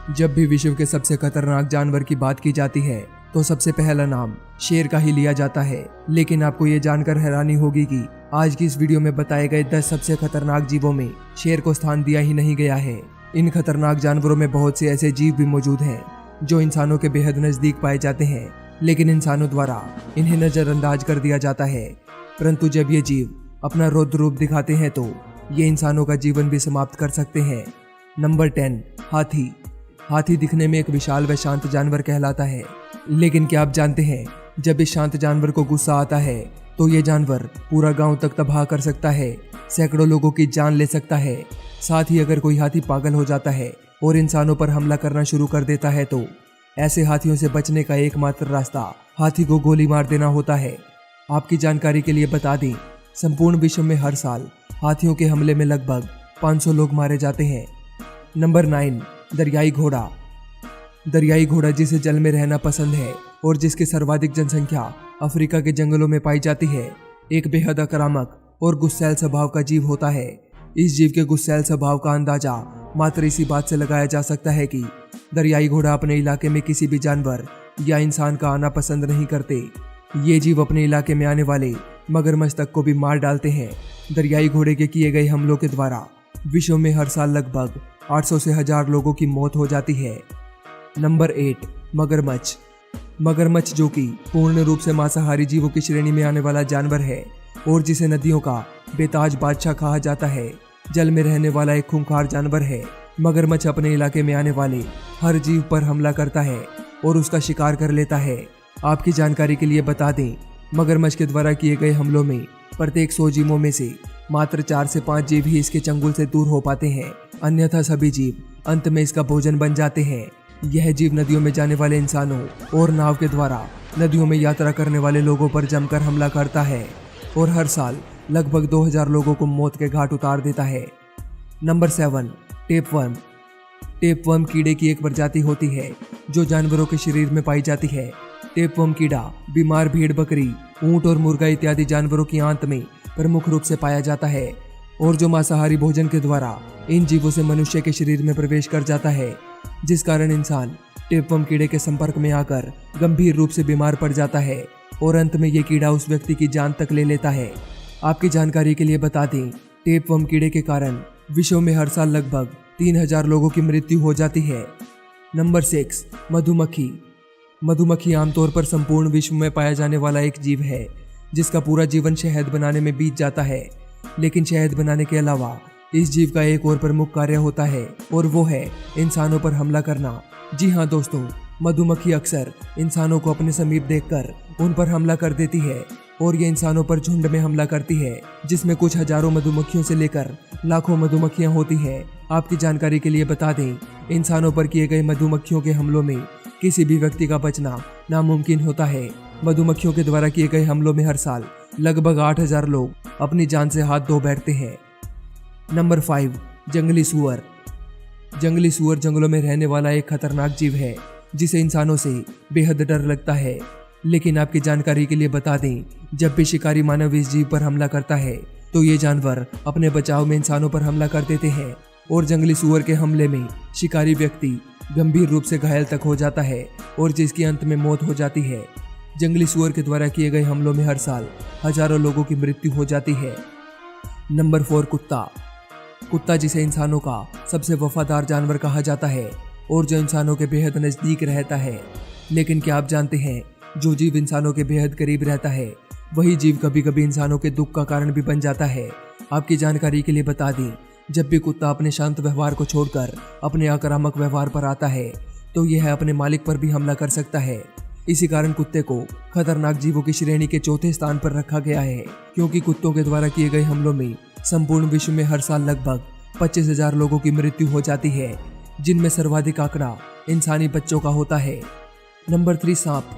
जब भी विश्व के सबसे खतरनाक जानवर की बात की जाती है तो सबसे पहला नाम शेर का ही लिया जाता है। लेकिन आपको ये जानकर हैरानी होगी कि आज की इस वीडियो में बताए गए 10 सबसे खतरनाक जीवों में शेर को स्थान दिया ही नहीं गया है। इन खतरनाक जानवरों में बहुत से ऐसे जीव भी मौजूद हैं जो इंसानों के बेहद नजदीक पाए जाते हैं, लेकिन इंसानों द्वारा इन्हें नजरअंदाज कर दिया जाता है। परंतु जब ये जीव अपना रौद्र रूप दिखाते हैं तो ये इंसानों का जीवन भी समाप्त कर सकते हैं। नंबर 10, हाथी। हाथी दिखने में एक विशाल व शांत जानवर कहलाता है, लेकिन क्या आप जानते हैं जब इस शांत जानवर को गुस्सा आता है तो ये जानवर पूरा गांव तक तबाह कर सकता है, सैकड़ों लोगों की जान ले सकता है। साथ ही अगर कोई हाथी पागल हो जाता है और इंसानों पर हमला करना शुरू कर देता है तो ऐसे हाथियों से बचने का एकमात्र रास्ता हाथी को गोली मार देना होता है। आपकी जानकारी के लिए बता दें, संपूर्ण विश्व में हर साल हाथियों के हमले में लगभग 500 लोग मारे जाते हैं। नंबर 9, दरियाई घोड़ा। दरियाई घोड़ा जिसे जल में रहना पसंद है और जिसकी सर्वाधिक जनसंख्या अफ्रीका के जंगलों में पाई जाती है, एक बेहद आक्रामक और गुस्सैल स्वभाव का जीव होता है। इस जीव के गुस्सैल स्वभाव का अंदाजा मात्र इसी बात से लगाया जा सकता है कि दरियाई घोड़ा अपने इलाके में किसी भी जानवर या इंसान का आना पसंद नहीं करते। ये जीव अपने इलाके में आने वाले मगरमच्छ तक को भी मार डालते हैं। दरियाई घोड़े के किए गए हमलों के द्वारा विश्व में हर साल लगभग 800 से 1000 लोगों की मौत हो जाती है। नंबर 8, मगरमच्छ। मगरमच्छ जो कि पूर्ण रूप से मांसाहारी जीवों की श्रेणी में आने वाला जानवर है और जिसे नदियों का बेताज बादशाह कहा जाता है, जल में रहने वाला एक खूंखार जानवर है। मगरमच्छ अपने इलाके में आने वाले हर जीव पर हमला करता है और उसका शिकार कर लेता है। आपकी जानकारी के लिए बता दें, मगरमच्छ के द्वारा किए गए हमलों में प्रत्येक 100 जीवों में से मात्र 4 से 5 जीव ही इसके चंगुल से दूर हो पाते हैं, अन्यथा सभी जीव अंत में इसका भोजन बन जाते हैं। यह जीव नदियों में जाने वाले इंसानों और नाव के द्वारा नदियों में यात्रा करने वाले लोगों पर जमकर हमला करता है और हर साल लगभग 2000 लोगों को मौत के घाट उतार देता है। Number 7, tapeworm. टेपवर्म कीड़े की एक प्रजाति होती है जो जानवरों के शरीर में पाई जाती है। टेपवर्म कीड़ा बीमार भेड़, बकरी, ऊंट और मुर्गा इत्यादि जानवरों की आंत में प्रमुख रूप से पाया जाता है और जो मांसाहारी भोजन के द्वारा इन जीवों से मनुष्य के शरीर में प्रवेश कर जाता है, जिस कारण इंसान टेपवर्म कीड़े के संपर्क में आकर गंभीर रूप से बीमार पड़ जाता है और अंत में ये कीड़ा उस व्यक्ति की जान तक ले लेता है। आपकी जानकारी के लिए बता दें, टेपवर्म कीड़े के कारण विश्व में हर साल लगभग 3000 लोगों की मृत्यु हो जाती है। नंबर 6, मधुमक्खी। मधुमक्खी आमतौर पर संपूर्ण विश्व में पाया जाने वाला एक जीव है जिसका पूरा जीवन शहद बनाने में बीत जाता है। लेकिन शहद बनाने के अलावा इस जीव का एक और प्रमुख कार्य होता है और वो है इंसानों पर हमला करना। जी हाँ दोस्तों, मधुमक्खी अक्सर इंसानों को अपने समीप देखकर उन पर हमला कर देती है और ये इंसानों पर झुंड में हमला करती है, जिसमें कुछ हजारों मधुमक्खियों से लेकर लाखों मधुमक्खियां होती हैं। आपकी जानकारी के लिए बता दें, इंसानों पर किए गए मधुमक्खियों के हमलों में किसी भी व्यक्ति का बचना नामुमकिन होता है। मधुमक्खियों के द्वारा किए गए हमलों में हर साल लगभग 8000 लोग अपनी जान से हाथ धो बैठते हैं। नंबर 5, जंगली सूअर। जंगली सूअर जंगलों में रहने वाला एक खतरनाक जीव है जिसे इंसानों से बेहद डर लगता है। लेकिन आपकी जानकारी के लिए बता दें, जब भी शिकारी मानव इस जीव पर हमला करता है तो ये जानवर अपने बचाव में इंसानों पर हमला कर देते हैं और जंगली सूअर के हमले में शिकारी व्यक्ति गंभीर रूप से घायल तक हो जाता है और जिसकी अंत में मौत हो जाती है। जंगली सूअर के द्वारा किए गए हमलों में हर साल हजारों लोगों की मृत्यु हो जाती है। नंबर 4, कुत्ता। कुत्ता जिसे इंसानों का सबसे वफादार जानवर कहा जाता है और जो इंसानों के बेहद नज़दीक रहता है। लेकिन क्या आप जानते हैं, जो जीव इंसानों के बेहद करीब रहता है वही जीव कभी कभी इंसानों के दुख का कारण भी बन जाता है। आपकी जानकारी के लिए बता दें, जब भी कुत्ता अपने शांत व्यवहार को छोड़कर अपने आक्रामक व्यवहार पर आता है तो यह अपने मालिक पर भी हमला कर सकता है। इसी कारण कुत्ते को खतरनाक जीवों की श्रेणी के 4थे स्थान पर रखा गया है, क्योंकि कुत्तों के द्वारा किए गए हमलों में संपूर्ण विश्व में हर साल लगभग 25000 लोगों की मृत्यु हो जाती है, जिनमें सर्वाधिक आंकड़ा इंसानी बच्चों का होता है। नंबर 3, सांप।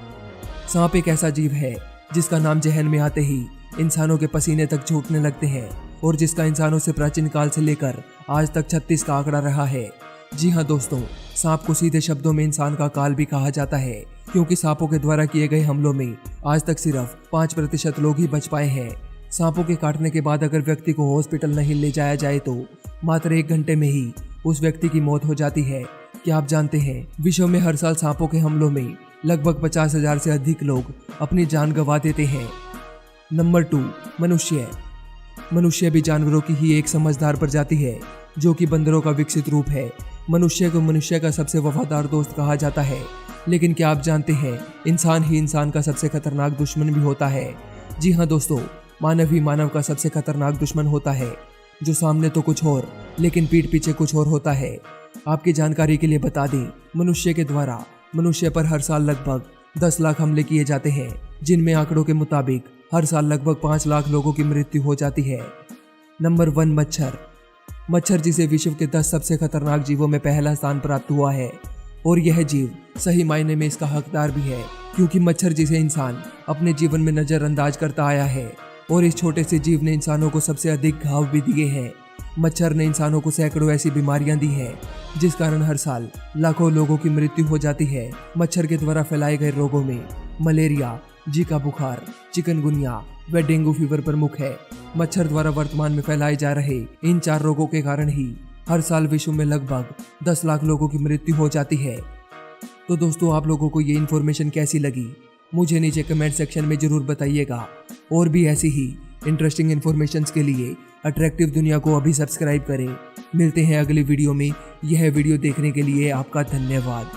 सांप एक ऐसा जीव है जिसका नाम जहन में आते ही इंसानों के पसीने तक छूटने लगते हैं और जिसका इंसानों से प्राचीन काल से लेकर आज तक 36 का आंकड़ा रहा है। जी हाँ दोस्तों, सांप को सीधे शब्दों में इंसान का काल भी कहा जाता है, क्योंकि सांपों के द्वारा किए गए हमलों में आज तक सिर्फ 5% लोग ही बच पाए हैं। सांपों के काटने के बाद अगर व्यक्ति को हॉस्पिटल नहीं ले जाया जाए तो मात्र 1 घंटे में ही उस व्यक्ति की मौत हो जाती है, क्या आप जानते हैं विश्व में हर साल सांपों के हमलों में लगभग 50,000 से अधिक लोग अपनी जान गंवा देते हैं। नंबर 2, मनुष्य। मनुष्य भी जानवरों की ही एक समझदार प्रजाति है जो कि बंदरों का विकसित रूप है। मनुष्य को मनुष्य का सबसे वफादार दोस्त कहा जाता है, लेकिन क्या आप जानते हैं इंसान ही इंसान का सबसे खतरनाक दुश्मन भी होता है। जी हाँ दोस्तों, मानव ही मानव का सबसे खतरनाक दुश्मन होता है, जो सामने तो कुछ और लेकिन पीठ पीछे कुछ और होता है। आपकी जानकारी के लिए बता दें, मनुष्य के द्वारा मनुष्य पर हर साल लगभग 10 लाख हमले किए जाते हैं, जिनमें आंकड़ों के मुताबिक हर साल लगभग 5 लाख लोगों की मृत्यु हो जाती है। नंबर 1, मच्छर। मच्छर जिसे विश्व के 10 सबसे खतरनाक जीवों में पहला स्थान प्राप्त हुआ है, और यह जीव सही मायने में इसका हकदार भी है, क्योंकि मच्छर जिसे इंसान अपने जीवन में नजरअंदाज करता आया है, और इस छोटे से जीव ने इंसानों को सबसे अधिक घाव भी दिए हैं। मच्छर ने इंसानों को सैकड़ों ऐसी बीमारियां दी हैं, जिस कारण हर साल लाखों लोगों की मृत्यु हो जाती है। मच्छर के द्वारा फैलाए गए रोगों में मलेरिया, जीका बुखार, चिकनगुनिया व डेंगू फीवर प्रमुख है। मच्छर द्वारा वर्तमान में फैलाए जा रहे इन 4 रोगों के कारण ही हर साल विश्व में लगभग 10 लाख लोगों की मृत्यु हो जाती है। तो दोस्तों, आप लोगों को ये इन्फॉर्मेशन कैसी लगी मुझे नीचे कमेंट सेक्शन में जरूर बताइएगा, और भी ऐसी ही इंटरेस्टिंग इन्फॉर्मेशंस के लिए अट्रैक्टिव दुनिया को अभी सब्सक्राइब करें। मिलते हैं अगली वीडियो में। यह वीडियो देखने के लिए आपका धन्यवाद।